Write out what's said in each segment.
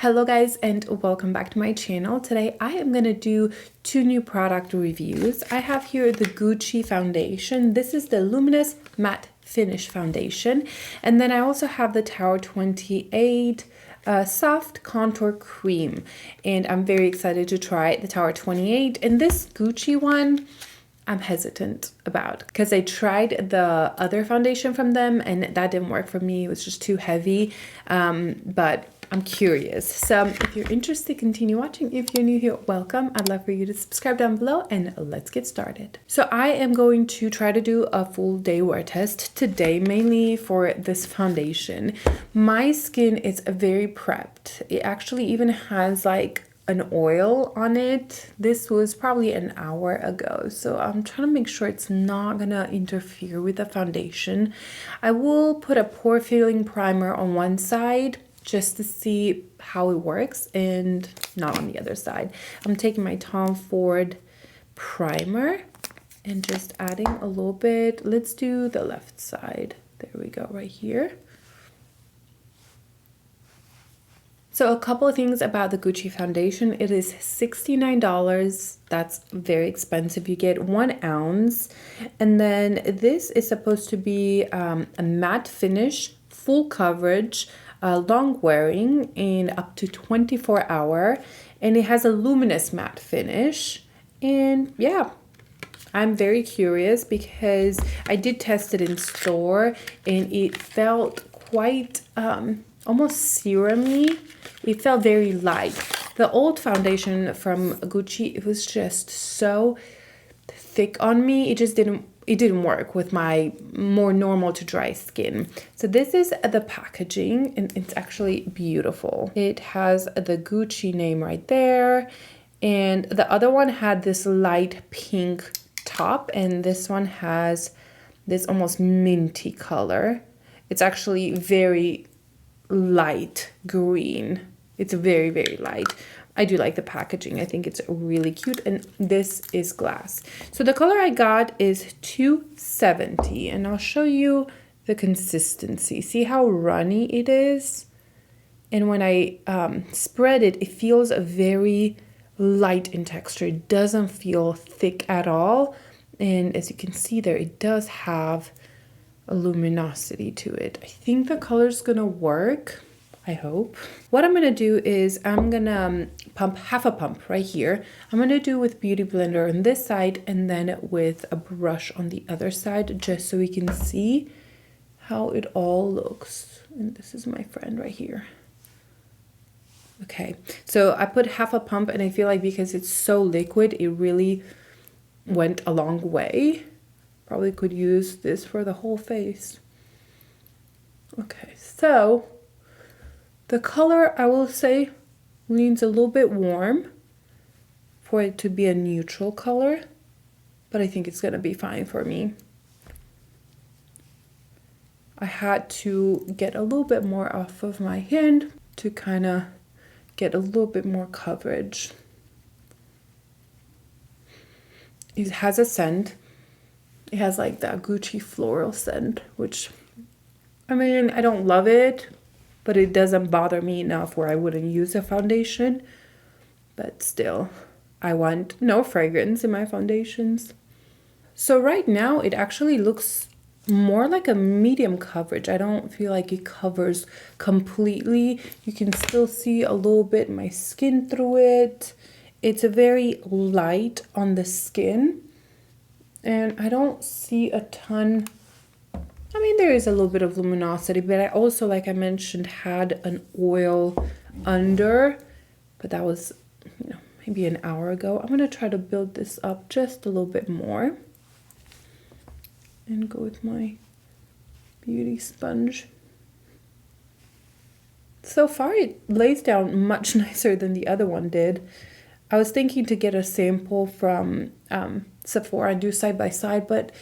Hello guys and welcome back to my channel. Today I am going to do two new product reviews. I have here the Gucci foundation. This is the Luminous Matte Finish Foundation. And then I also have the Tower28 Soft Contour Cream. And I'm very excited to try the Tower28. And this Gucci one, I'm hesitant about because I tried the other foundation from them and that didn't work for me. It was just too heavy. But I'm curious. So if you're interested, continue watching. If you're new here, welcome. I'd love for you to subscribe down below and let's get started. So I am going to try to do a full day wear test today, mainly for this foundation. My skin is very prepped. It actually even has like an oil on it. This was probably an hour ago, so I'm trying to make sure it's not gonna interfere with the foundation. I will put a pore filling primer on one side just to see how it works and not on the other side. I'm taking my Tom Ford primer and just adding a little bit. Let's do the left side. There we go, right here. So a couple of things about the Gucci foundation. It is $69. That's very expensive. You get 1 ounce. And then this is supposed to be a matte finish, full coverage, long wearing in up to 24 hour. And it has a luminous matte finish. And yeah, I'm very curious because I did test it in store and it felt quite almost serum-y. It felt very light. The old foundation from Gucci, it was just so thick on me. It didn't work with my more normal to dry skin. So this is the packaging and it's actually beautiful. It has the Gucci name right there. And the other one had this light pink top and this one has this almost minty color. It's actually very light green. It's very, very light. I do like the packaging. I think it's really cute. And this is glass. So the color I got is 270. And I'll show you the consistency. See how runny it is? And when I spread it, it feels very light in texture. It doesn't feel thick at all. And as you can see there, it does have a luminosity to it. I think the color's gonna work. I hope. What I'm gonna do is I'm gonna pump half a pump right here. I'm gonna do with Beauty Blender on this side and then with a brush on the other side, just so we can see how it all looks. And this is my friend right here. Okay, so I put half a pump and I feel like because it's so liquid, it really went a long way. Probably could use this for the whole face. Okay, so the color, I will say, leans a little bit warm for it to be a neutral color, but I think it's gonna be fine for me. I had to get a little bit more off of my hand to kind of get a little bit more coverage. It has a scent. It has like that Gucci floral scent, which, I mean, I don't love it, but it doesn't bother me enough where I wouldn't use a foundation. But still, I want no fragrance in my foundations. So right now, it actually looks more like a medium coverage. I don't feel like it covers completely. You can still see a little bit my skin through it. It's very light on the skin. And I don't see a ton. I mean, there is a little bit of luminosity, but I also, like I mentioned, had an oil under, but that was, you know, maybe an hour ago. I'm going to try to build this up just a little bit more and go with my beauty sponge. So far, it lays down much nicer than the other one did. I was thinking to get a sample from Sephora and do side by side, but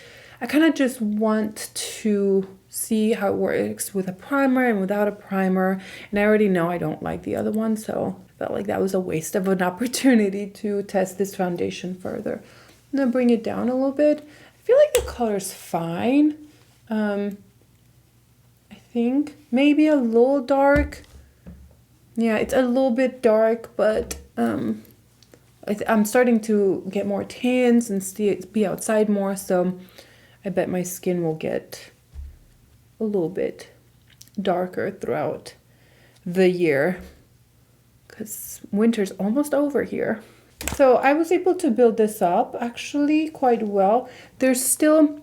I kind of just want to see how it works with a primer and without a primer. And I already know I don't like the other one, so I felt like that was a waste of an opportunity to test this foundation further. I'm gonna bring it down a little bit. I feel like the color's fine. I think maybe a little dark. Yeah, it's a little bit dark, but I'm starting to get more tans and be outside more, so I bet my skin will get a little bit darker throughout the year because winter's almost over here. So I was able to build this up actually quite well. There's still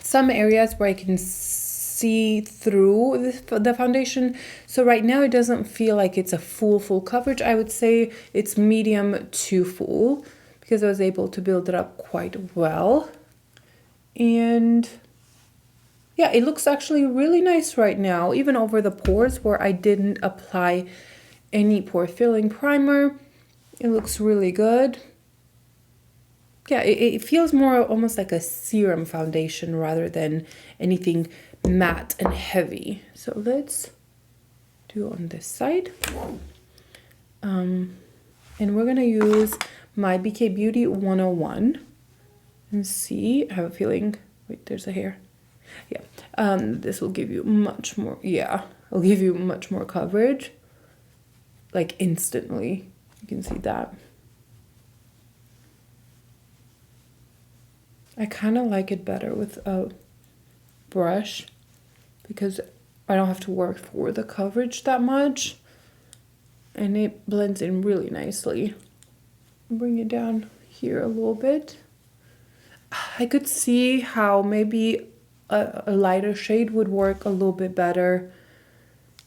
some areas where I can see through the foundation. So right now it doesn't feel like it's a full coverage. I would say it's medium to full because I was able to build it up quite well. And yeah, it looks actually really nice right now, even over the pores where I didn't apply any pore filling primer. It looks really good. Yeah, it feels more almost like a serum foundation rather than anything matte and heavy. So let's do on this side. And we're gonna use my BK Beauty 101 and see. I have a feeling, wait, there's a hair. Yeah, this will give you much more, yeah, it'll give you much more coverage, like instantly. You can see that. I kind of like it better with a brush because I don't have to work for the coverage that much and it blends in really nicely. Bring it down here a little bit. I could see how maybe a lighter shade would work a little bit better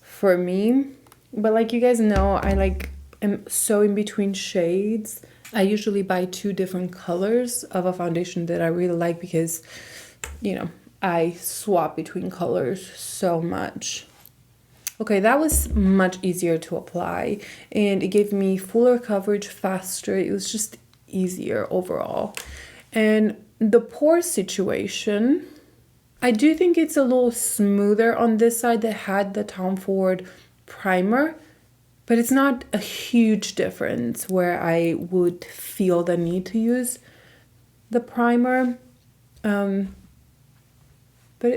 for me, but like you guys know, I am so in between shades. I usually buy 2 different colors of a foundation that I really like because, you know, I swap between colors so much. Okay, that was much easier to apply and it gave me fuller coverage faster. It was just easier overall. And the pore situation, I do think it's a little smoother on this side that had the Tom Ford primer, but it's not a huge difference where I would feel the need to use the primer. But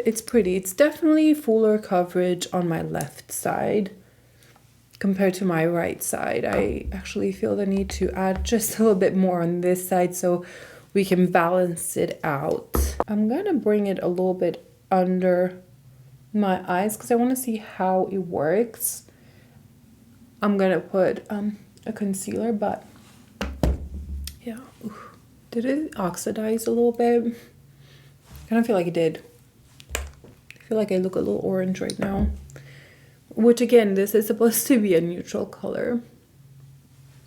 it's pretty. It's definitely fuller coverage on my left side compared to my right side. I actually feel the need to add just a little bit more on this side so we can balance it out. I'm gonna bring it a little bit under my eyes because I want to see how it works. I'm gonna put a concealer, but yeah. Ooh. Did it oxidize a little bit? I don't feel like it did. I feel like I look a little orange right now, which again, this is supposed to be a neutral color.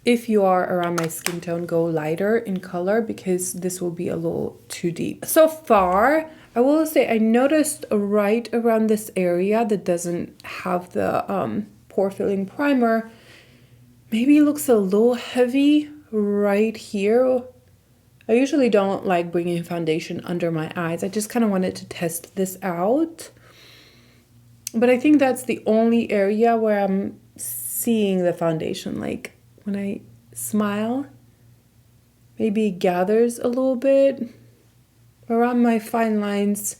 If you are around my skin tone, go lighter in color because this will be a little too deep. So far, I will say I noticed right around this area that doesn't have the pore filling primer, maybe it looks a little heavy right here. I usually don't like bringing foundation under my eyes. I just kind of wanted to test this out. But I think that's the only area where I'm seeing the foundation. Like when I smile, maybe it gathers a little bit. Around my fine lines,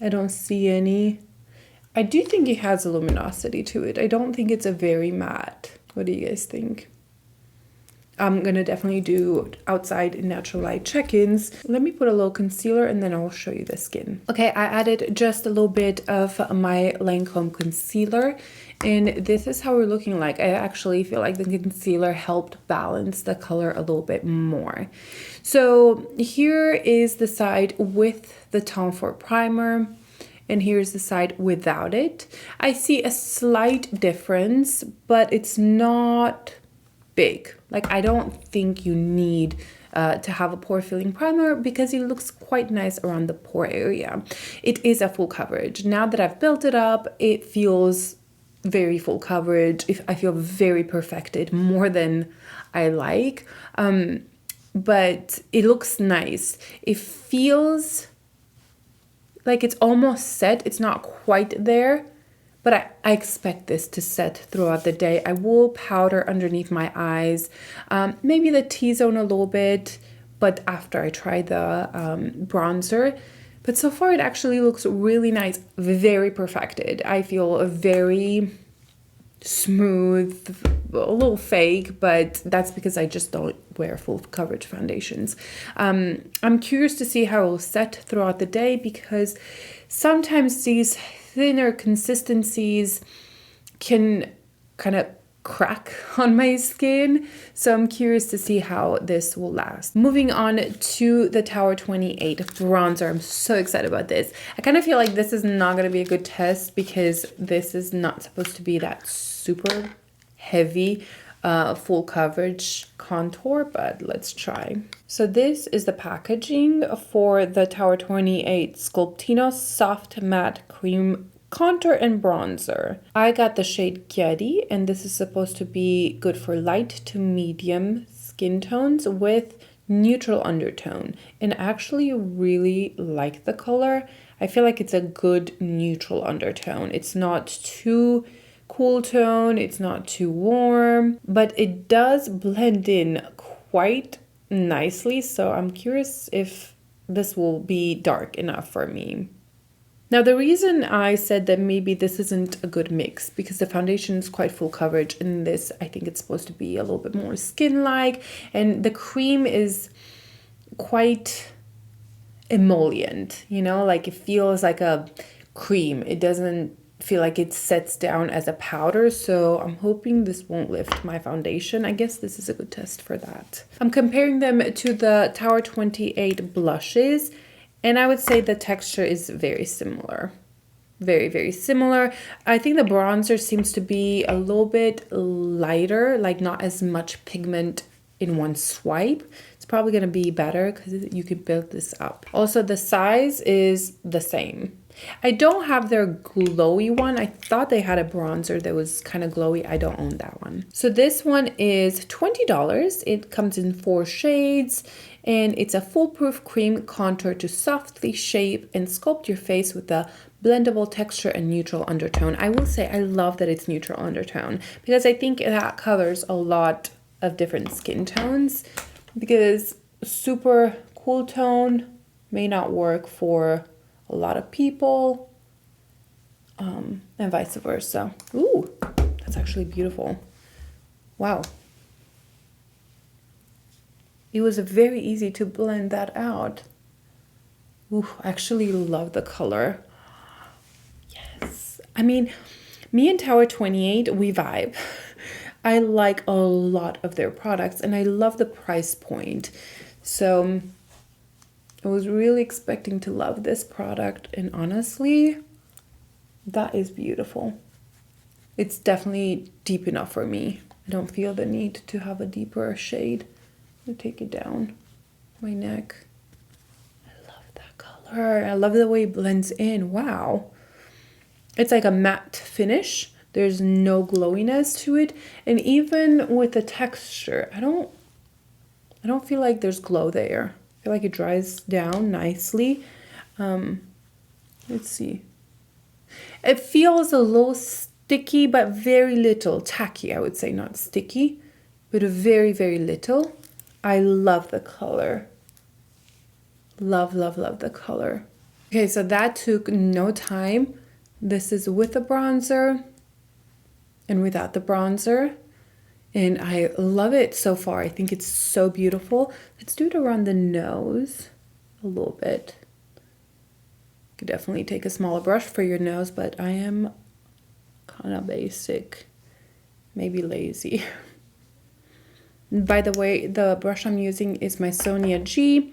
I don't see any. I do think it has a luminosity to it. I don't think it's a very matte. What do you guys think? I'm gonna definitely do outside natural light check-ins. Let me put a little concealer and then I'll show you the skin. Okay, I added just a little bit of my Lancôme concealer and this is how we're looking like. I actually feel like the concealer helped balance the color a little bit more. So here is the side with the Tom Ford primer. And here's the side without it. I see a slight difference, but it's not big. Like I don't think you need to have a pore filling primer because it looks quite nice around the pore area. It is a full coverage. Now that I've built it up, it feels very full coverage. I feel very perfected, more than I like. But it looks nice. It feels like it's almost set. It's not quite there, but I expect this to set throughout the day. I will powder underneath my eyes, maybe the T-zone a little bit, but after I try the bronzer. But so far it actually looks really nice, very perfected. I feel very smooth, a little fake, but that's because I just don't wear full coverage foundations. I'm curious to see how it will set throughout the day, because sometimes these thinner consistencies can kind of crack on my skin, so I'm curious to see how this will last. Moving on to the Tower 28 bronzer. I'm so excited about this. I kind of feel like this is not going to be a good test because this is not supposed to be that super heavy full coverage contour, but let's try. So this is the packaging for the Tower 28 Sculptino Soft Matte Cream Contour and Bronzer. I got the shade Getty, and this is supposed to be good for light to medium skin tones with neutral undertone. And I actually really like the color. I feel like it's a good neutral undertone. It's not too cool tone, it's not too warm, but it does blend in quite nicely. So I'm curious if this will be dark enough for me. Now, the reason I said that maybe this isn't a good mix, because the foundation is quite full coverage, and this, I think it's supposed to be a little bit more skin-like, and the cream is quite emollient, you know, like it feels like a cream. It doesn't feel like it sets down as a powder, so I'm hoping this won't lift my foundation. I guess this is a good test for that. I'm comparing them to the Tower 28 blushes, and I would say the texture is very similar. Very, very similar. I think the bronzer seems to be a little bit lighter, like not as much pigment in one swipe. It's probably going to be better because you could build this up. Also, the size is the same. I don't have their glowy one. I thought they had a bronzer that was kind of glowy. I don't own that one. So this one is $20. It comes in 4 shades, and it's a foolproof cream contour to softly shape and sculpt your face with a blendable texture and neutral undertone. I will say I love that it's neutral undertone, because I think that covers a lot of different skin tones, because super cool tone may not work for a lot of people, and vice versa. Ooh, that's actually beautiful. Wow. It was very easy to blend that out. Ooh, I actually love the color. Yes. I mean, me and Tower 28, we vibe. I like a lot of their products, and I love the price point. So I was really expecting to love this product, and honestly, that is beautiful. It's definitely deep enough for me. I don't feel the need to have a deeper shade. I'm gonna take it down my neck. I love that color. I love the way it blends in. Wow. It's like a matte finish. There's no glowiness to it, and even with the texture, I don't feel like there's glow there. I feel like it dries down nicely. Let's see. It feels a little sticky, but very little. Tacky, I would say, not sticky, but a very, very little. I love the color. Love, love, love the color. Okay, so that took no time. This is with the bronzer and without the bronzer. And I love it so far. I think it's so beautiful. Let's do it around the nose a little bit. You could definitely take a smaller brush for your nose, but I am kind of basic, maybe lazy. By the way, the brush I'm using is my Sonia G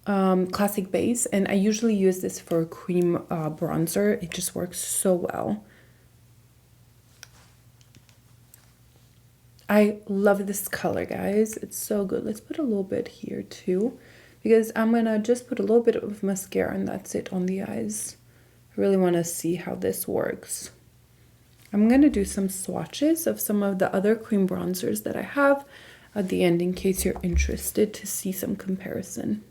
Classic Base, and I usually use this for cream bronzer. It just works so well. I love this color, guys. It's so good. Let's put a little bit here too, because I'm gonna just put a little bit of mascara and that's it on the eyes. I really want to see how this works. I'm gonna do some swatches of some of the other cream bronzers that I have at the end in case you're interested to see some comparison.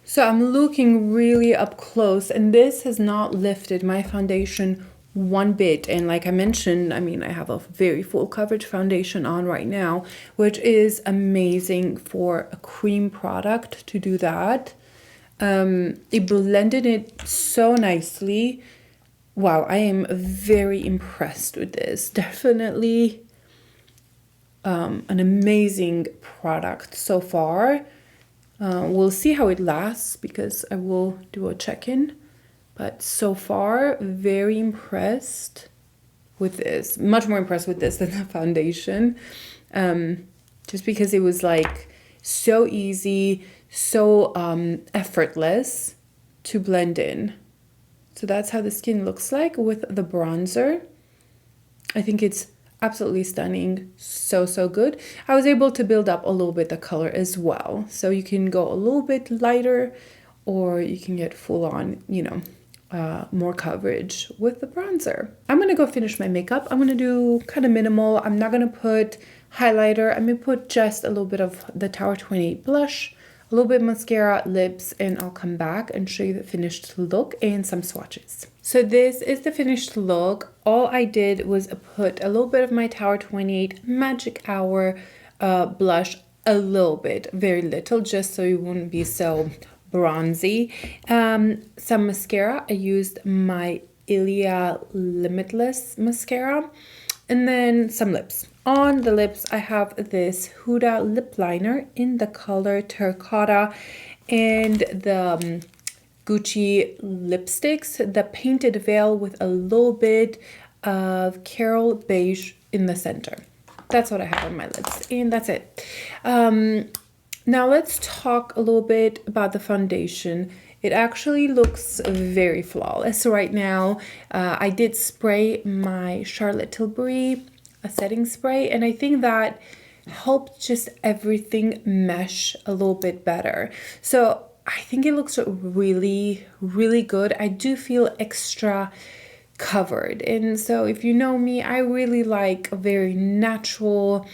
So I'm looking really up close, and this has not lifted my foundation one bit. And like I mentioned, I mean, I have a very full coverage foundation on right now, which is amazing for a cream product to do that. It blended it so nicely. wow, I am very impressed with this. Definitely an amazing product so far. We'll see how it lasts because I will do a check-in. But so far, very impressed with this. Much more impressed with this than the foundation. Just because it was like so easy, so effortless to blend in. So that's how the skin looks like with the bronzer. I think it's absolutely stunning. So, so good. I was able to build up a little bit the color as well. So you can go a little bit lighter or you can get full on, you know, more coverage with the bronzer. I'm gonna go finish my makeup. I'm gonna do kind of minimal. I'm not gonna put highlighter. I'm gonna put just a little bit of the Tower28 blush, a little bit mascara, lips, and I'll come back and show you the finished look and some swatches. So this is the finished look. All I did was put a little bit of my Tower28 Magic Hour blush, a little bit, very little, just so you wouldn't be so bronzy. Some mascara. I used my ILIA Limitless mascara, and then some lips. On the lips, I have this HUDA lip liner in the color Terracotta and the Gucci lipsticks, the Painted Veil with a little bit of Carol Beige in the center. That's what I have on my lips, and that's it. Now let's talk a little bit about the foundation. It actually looks very flawless right now. I did spray my Charlotte Tilbury a setting spray, and I think that helped just everything mesh a little bit better. So I think it looks really, really good. I do feel extra covered, and so if you know me, I really like a very natural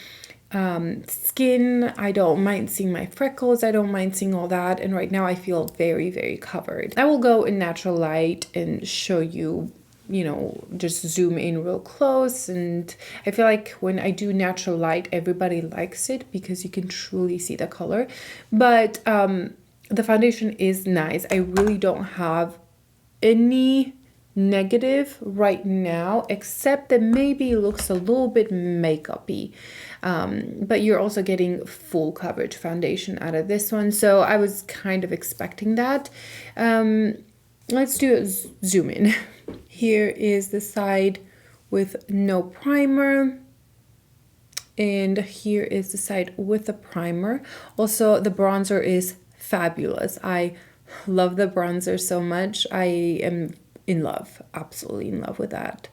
skin. I don't mind seeing my freckles. I don't mind seeing all that. And right now I feel very, very covered. I will go in natural light and show you, you know, just zoom in real close. And I feel like when I do natural light, everybody likes it because you can truly see the color. But the foundation is nice. I really don't have any negative right now, except that maybe it looks a little bit makeup-y. But you're also getting full coverage foundation out of this one, so I was kind of expecting that. Let's do a zoom in. Here is the side with no primer, and here is the side with the primer. Also, the bronzer is fabulous. I love the bronzer so much. I am in love, absolutely in love with that.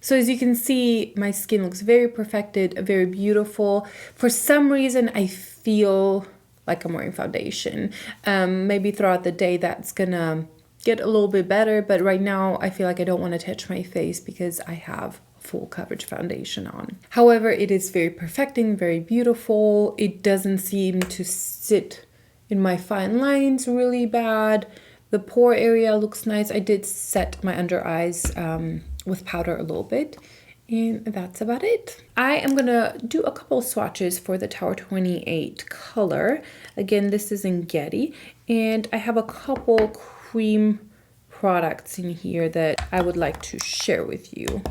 So as you can see, my skin looks very perfected, very beautiful. For some reason, I feel like I'm wearing foundation. Maybe throughout the day, that's gonna get a little bit better. But right now, I feel like I don't want to touch my face because I have full coverage foundation on. However, it is very perfecting, very beautiful. It doesn't seem to sit in my fine lines really bad. The pore area looks nice. I did set my under eyes with powder a little bit, and that's about it. I am gonna do a couple swatches for the Tower28 color. Again, this is in Getty, and I have a couple cream products in here that I would like to share with you.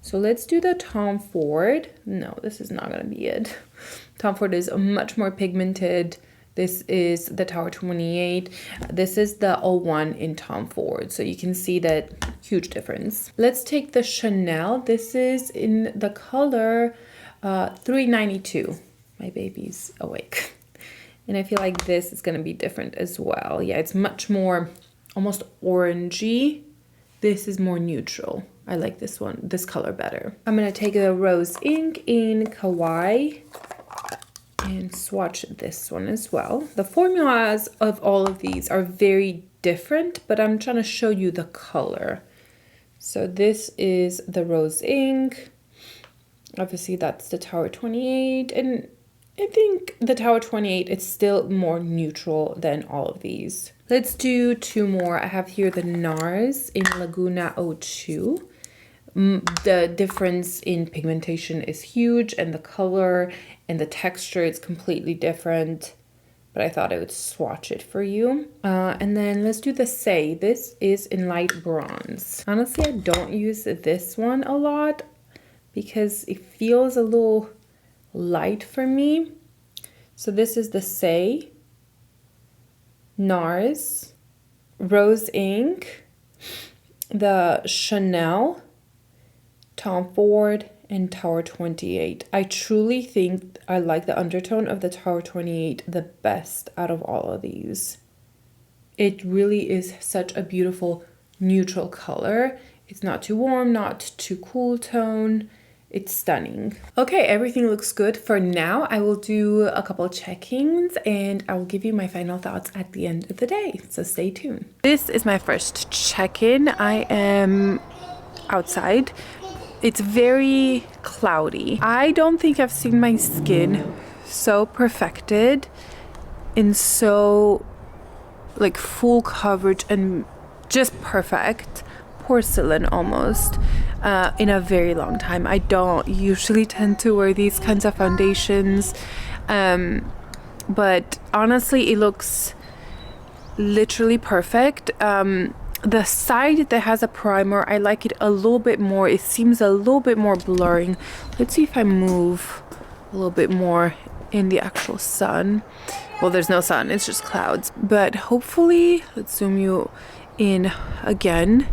So let's do the Tom Ford. No, this is not gonna be it. Tom Ford is much more pigmented. This is the Tower28. This is the 01 in Tom Ford. So you can see that huge difference. Let's take the Chanel. This is in the color 392. My baby's awake. And I feel like this is going to be different as well. Yeah, it's much more almost orangey. This is more neutral. I like this one, this color better. I'm going to take the Rose Ink in Kawaii and swatch this one as well. The formulas of all of these are very different, but I'm trying to show you the color. So this is the Rose Ink. Obviously that's the Tower28, and I think the Tower28 is still more neutral than all of these. Let's do two more. I have here the NARS in Laguna 02. The difference in pigmentation is huge, and the color and the texture is completely different. but I thought I would swatch it for you. And then let's do the Say. This is in light bronze. Honestly, I don't use this one a lot because it feels a little light for me. So this is the Say, NARS, Rose Ink, the Chanel, Tom Ford, and Tower28. I truly think I like the undertone of the Tower28 the best out of all of these. It really is such a beautiful neutral color. It's not too warm, not too cool tone. It's stunning. Okay, everything looks good for now. I will do a couple check-ins and I will give you my final thoughts at the end of the day. So stay tuned. This is my first check-in. I am outside. It's very cloudy. I don't think I've seen my skin so perfected in so like full coverage and just perfect, porcelain almost, in a very long time. I don't usually tend to wear these kinds of foundations, but honestly it looks literally perfect. The side that has a primer, I like it a little bit more. It seems a little bit more blurring. Let's see if I move a little bit more in the actual sun. Well, there's no sun, it's just clouds. But hopefully, let's zoom you in again.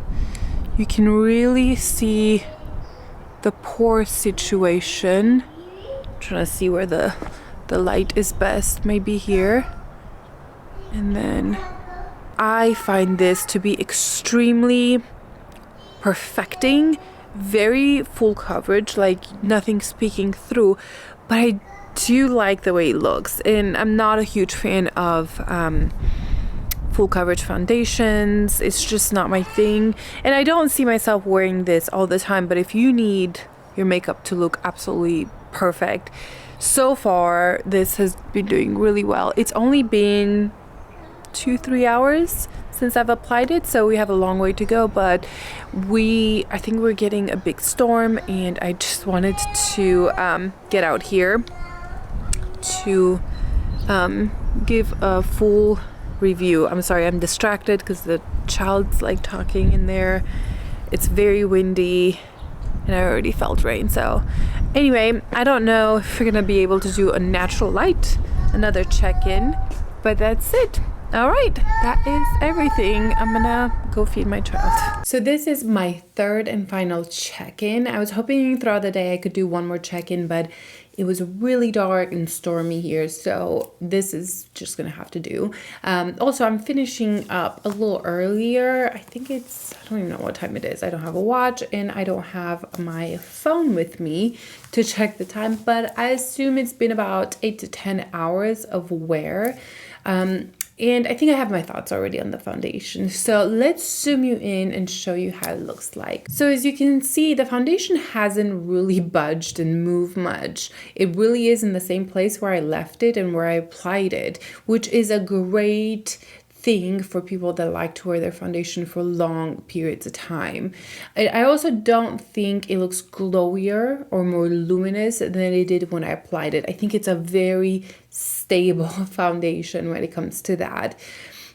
You can really see the pore situation. I'm trying to see where the light is best. Maybe here. And then I find this to be extremely perfecting, very full coverage, like nothing speaking through, but I do like the way it looks. And I'm not a huge fan of full coverage foundations. It's just not my thing, and I don't see myself wearing this all the time. But if you need your makeup to look absolutely perfect, so far this has been doing really well. It's only been 2-3 hours since I've applied it, so we have a long way to go, but I think we're getting a big storm, and I just wanted to get out here to give a full review. I'm sorry, I'm distracted because the child's like talking in there. It's very windy and I already felt rain. So anyway, I don't know if we're gonna be able to do a natural light, another check-in, but that's it. All right, that is everything. I'm gonna go feed my child. So this is my third and final check-in. I was hoping throughout the day I could do one more check-in, but it was really dark and stormy here, so this is just gonna have to do. Also, I'm finishing up a little earlier. I think it's, I don't even know what time it is. I don't have a watch and I don't have my phone with me to check the time, but I assume it's been about 8 to 10 hours of wear. And I think I have my thoughts already on the foundation. So let's zoom you in and show you how it looks like. So as you can see, the foundation hasn't really budged and moved much. It really is in the same place where I left it and where I applied it, which is a great thing for people that like to wear their foundation for long periods of time. I also don't think it looks glowier or more luminous than it did when I applied it. I think it's a very stable foundation when it comes to that.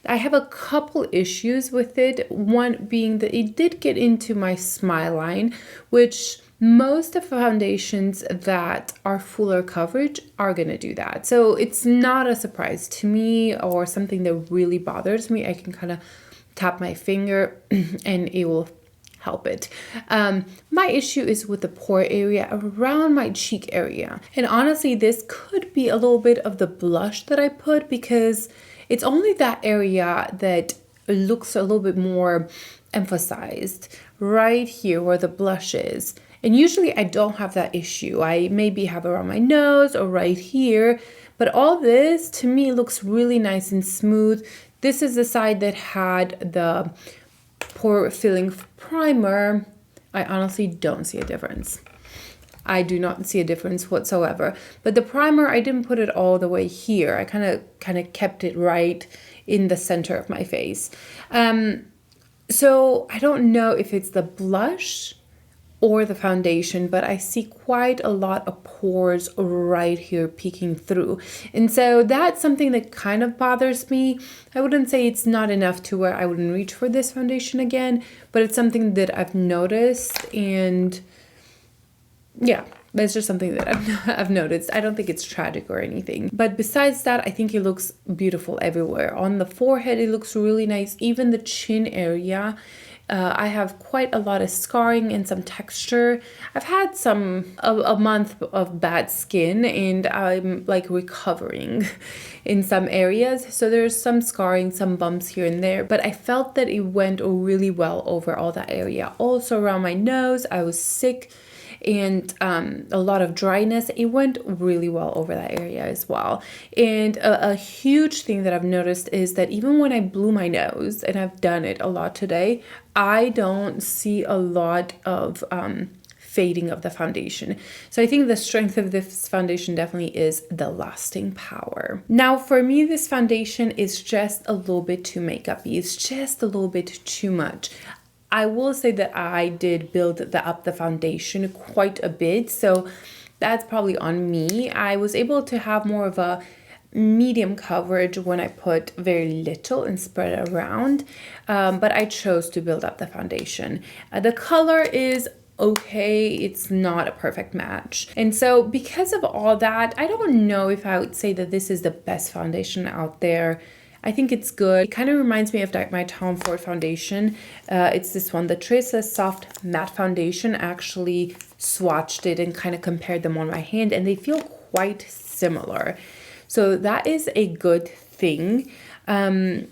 I have a couple issues with it. One being that it did get into my smile line, which most of the foundations that are fuller coverage are going to do that. So it's not a surprise to me or something that really bothers me. I can kind of tap my finger and it will help it. My issue is with the pore area around my cheek area. And honestly, this could be a little bit of the blush that I put, because it's only that area that looks a little bit more emphasized right here where the blush is. And usually I don't have that issue. I maybe have around my nose or right here, but all this to me looks really nice and smooth. This is the side that had the pore filling primer. I honestly don't see a difference. I do not see a difference whatsoever. But the primer, I didn't put it all the way here. I kind of kept it right in the center of my face. So I don't know if it's the blush or the foundation, but I see quite a lot of pores right here peeking through. And so that's something that kind of bothers me. I wouldn't say it's not enough to where I wouldn't reach for this foundation again, but it's something that I've noticed, and yeah, that's just something that I've noticed. I don't think it's tragic or anything. But besides that, I think it looks beautiful everywhere. On the forehead, it looks really nice. Even the chin area, I have quite a lot of scarring and some texture. I've had a month of bad skin, and I'm like recovering in some areas. So there's some scarring, some bumps here and there, but I felt that it went really well over all that area. Also around my nose, I was sick and a lot of dryness. It went really well over that area as well. And a huge thing that I've noticed is that even when I blew my nose, and I've done it a lot today, I don't see a lot of fading of the foundation. So I think the strength of this foundation definitely is the lasting power. Now for me, this foundation is just a little bit too makeup-y. It's just a little bit too much. I will say that I did build up the foundation quite a bit, so that's probably on me. I was able to have more of a medium coverage when I put very little and spread it around, but I chose to build up the foundation. The color is okay, it's not a perfect match. And so because of all that, I don't know if I would say that this is the best foundation out there. I think it's good. It kind of reminds me of my Tom Ford foundation. It's this one, the Traceless Soft Matte Foundation. I actually swatched it and kind of compared them on my hand, and they feel quite similar. So that is a good thing. And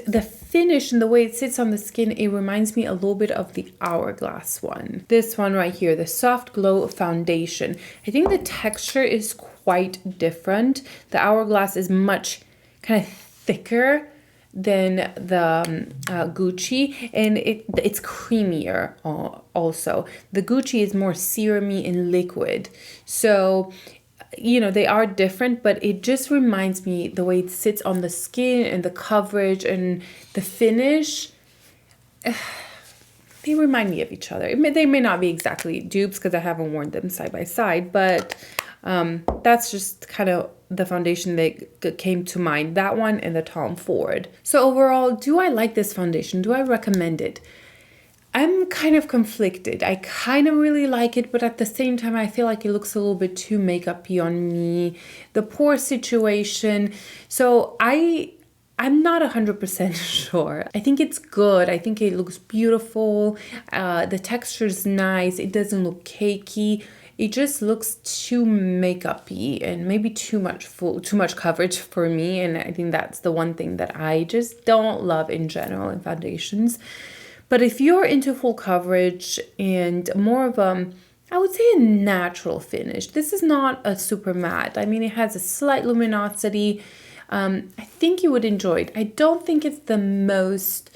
the finish and the way it sits on the skin, it reminds me a little bit of the Hourglass one. This one right here, the Soft Glow Foundation. I think the texture is quite different. The Hourglass is much kind of thicker than the Gucci, and it's creamier also. The Gucci is more serumy and liquid. So, you know, they are different, but it just reminds me the way it sits on the skin and the coverage and the finish. They remind me of each other. They may not be exactly dupes because I haven't worn them side by side, but that's just kind of the foundation that came to mind, that one and the Tom Ford. So overall, do I like this foundation? Do I recommend it? I'm kind of conflicted. I kind of really like it, but at the same time, I feel like it looks a little bit too makeup-y on me. The pore situation. So I'm not 100% sure. I think it's good. I think it looks beautiful. The texture is nice. It doesn't look cakey. It just looks too makeup-y and maybe too much coverage for me. And I think that's the one thing that I just don't love in general in foundations. But if you're into full coverage and more of I would say a natural finish. This is not a super matte. I mean, it has a slight luminosity. I think you would enjoy it. I don't think it's the most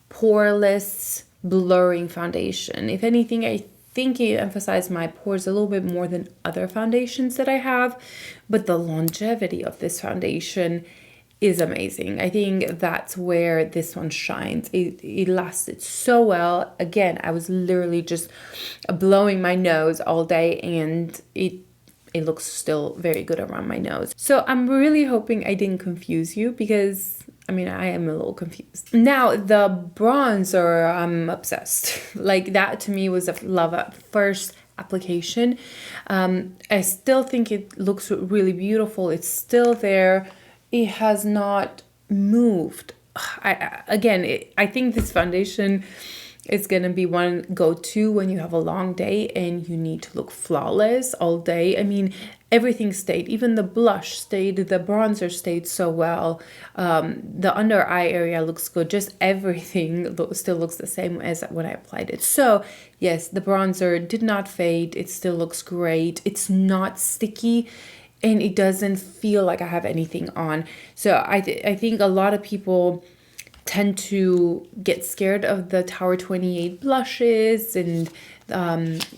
poreless, blurring foundation. If anything, I think it emphasized my pores a little bit more than other foundations that I have, but the longevity of this foundation is amazing. I think that's where this one shines. It lasted so well. Again, I was literally just blowing my nose all day, and it looks still very good around my nose. So I'm really hoping I didn't confuse you, because I mean, I am a little confused. Now, the bronzer, I'm obsessed. Like, that to me was a love at first application. I still think it looks really beautiful. It's still there. It has not moved. I think this foundation is going to be one go-to when you have a long day and you need to look flawless all day. I mean, everything stayed. Even the blush stayed. The bronzer stayed so well. The under eye area looks good. Just everything still looks the same as when I applied it. So yes, the bronzer did not fade. It still looks great. It's not sticky, and it doesn't feel like I have anything on. So I think a lot of people tend to get scared of the Tower28 blushes and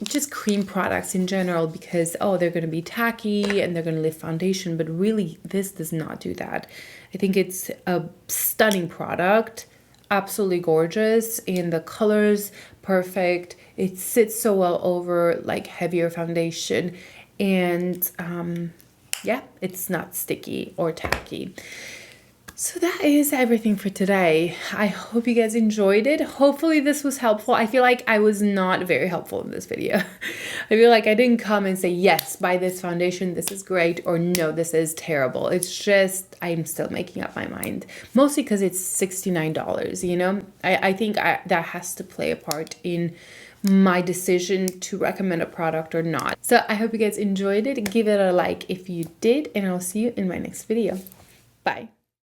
just cream products in general, because they're going to be tacky and they're going to lift foundation, but really this does not do that. I think it's a stunning product, absolutely gorgeous, and the colors perfect. It sits so well over like heavier foundation, and yeah, it's not sticky or tacky. So that is everything for today. I hope you guys enjoyed it. Hopefully this was helpful. I feel like I was not very helpful in this video. I feel like I didn't come and say, yes, buy this foundation, this is great, or no, this is terrible. It's just, I'm still making up my mind. Mostly because it's $69, you know? I think that has to play a part in my decision to recommend a product or not. So I hope you guys enjoyed it. Give it a like if you did, and I'll see you in my next video. Bye.